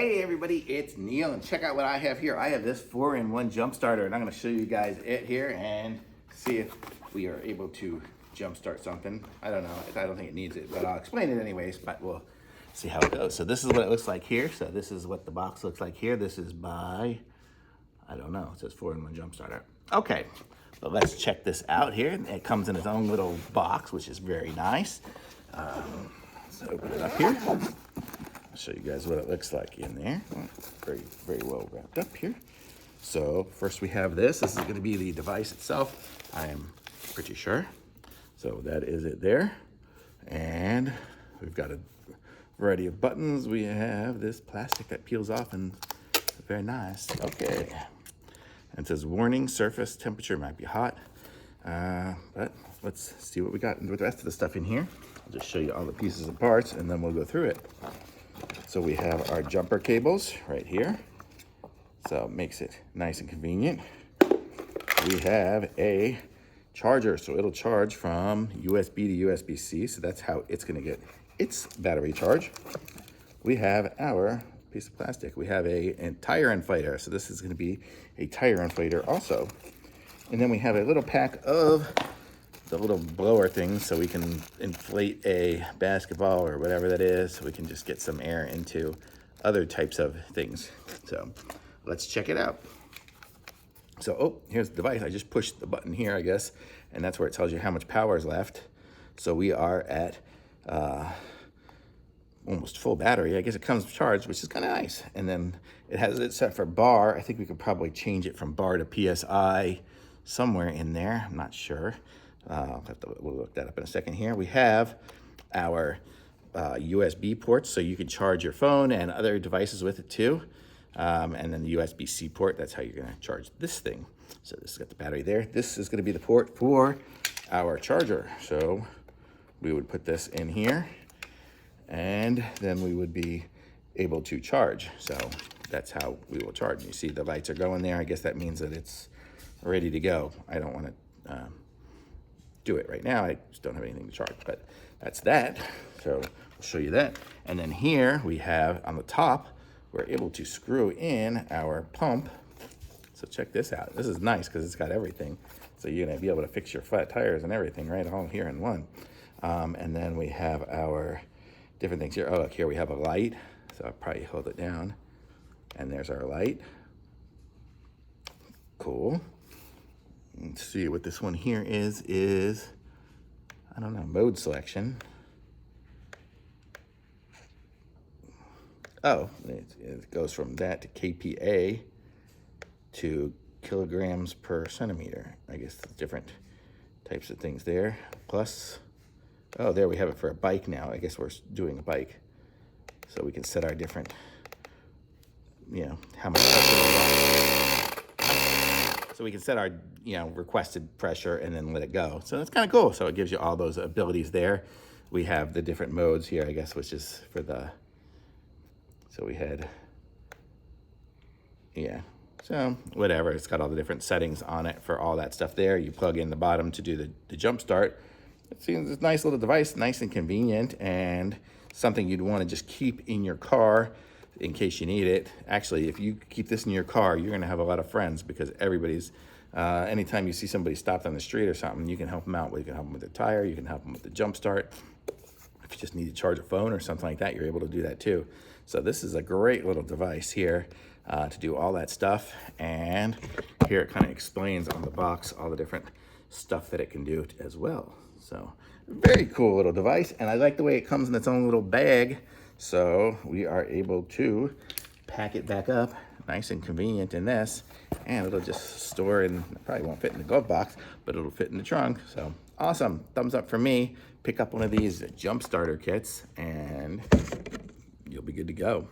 Hey everybody, it's Neil, and check out what I have here. I have this 4-in-1 jump starter, and I'm going to show you guys it here and see if we are able to jump start something. I don't know. I don't think it needs it, but I'll explain it anyways, but we'll see how it goes. So this is what it looks like here. So this is what the box looks like here. This is by, I don't know, it says 4-in-1 jump starter. Okay, but let's check this out here. It comes in its own little box, which is very nice. Let's open it up here. I'll show you guys what it looks like in there. Very, very well wrapped up here. So first we have this. This is going to be the device itself, I am pretty sure. So that is it there. And we've got a variety of buttons. We have this plastic that peels off, and very nice. Okay. And it says warning, surface temperature might be hot. But let's see what we got with the rest of the stuff in here. I'll just show you all the pieces and parts, and then we'll go through it. So we have our jumper cables right here. So it makes it nice and convenient. We have a charger, so it'll charge from USB to USB-C. So that's how it's gonna get its battery charge. We have our piece of plastic. We have a tire inflator. So this is gonna be a tire inflator also. And then we have a little pack of the little blower thing so we can inflate a basketball or whatever that is, so we can just get some air into other types of things. So let's check it out. So, oh, here's the device. I just pushed the button here, I guess, and that's where it tells you how much power is left. So we are at almost full battery. I guess it comes charged, which is kind of nice. And then it has it set for bar. I think we could probably change it from bar to PSI somewhere in there. I'm not sure. We'll look that up in a second here. We have our USB ports, so you can charge your phone and other devices with it too. And then the USB-C port, that's how you're gonna charge this thing. So this has got the battery there. This is gonna be the port for our charger. So we would put this in here, and then we would be able to charge. So that's how we will charge. You see the lights are going there. I guess that means that it's ready to go. I don't wanna do it right now. I just don't have anything to charge, but that's that. So I'll show you that. And then here we have on the top, we're able to screw in our pump. So check this out. This is nice because it's got everything. So you're gonna be able to fix your flat tires and everything right all here in one. And then we have our different things here. Oh, look, here we have a light. So I'll probably hold it down. And there's our light. Cool. Let's see what this one here is, I don't know, mode selection. Oh, it goes from that to KPA to kilograms per centimeter. I guess there's different types of things there. Plus, oh, there we have it for a bike now. I guess we're doing a bike. So we can set our different, you know, how much pressure we want. So we can set our, you know, requested pressure and then let it go. So that's kind of cool. So it gives you all those abilities there. We have the different modes here, I guess, which is for the, so we had, yeah. So whatever, it's got all the different settings on it for all that stuff there. You plug in the bottom to do the jump start. It seems a nice little device, nice and convenient, and something you'd want to just keep in your car in case you need it. Actually, if you keep this in your car, you're gonna have a lot of friends, because everybody's, anytime you see somebody stopped on the street or something, you can help them out. You can help them with the tire, you can help them with the jump start. If you just need to charge a phone or something like that, you're able to do that too. So this is a great little device here to do all that stuff. And here it kind of explains on the box all the different stuff that it can do as well. So very cool little device. And I like the way it comes in its own little bag. So we are able to pack it back up, nice and convenient in this, and it'll just store in, probably won't fit in the glove box, but it'll fit in the trunk. So awesome, thumbs up for me. Pick up one of these jump starter kits and you'll be good to go.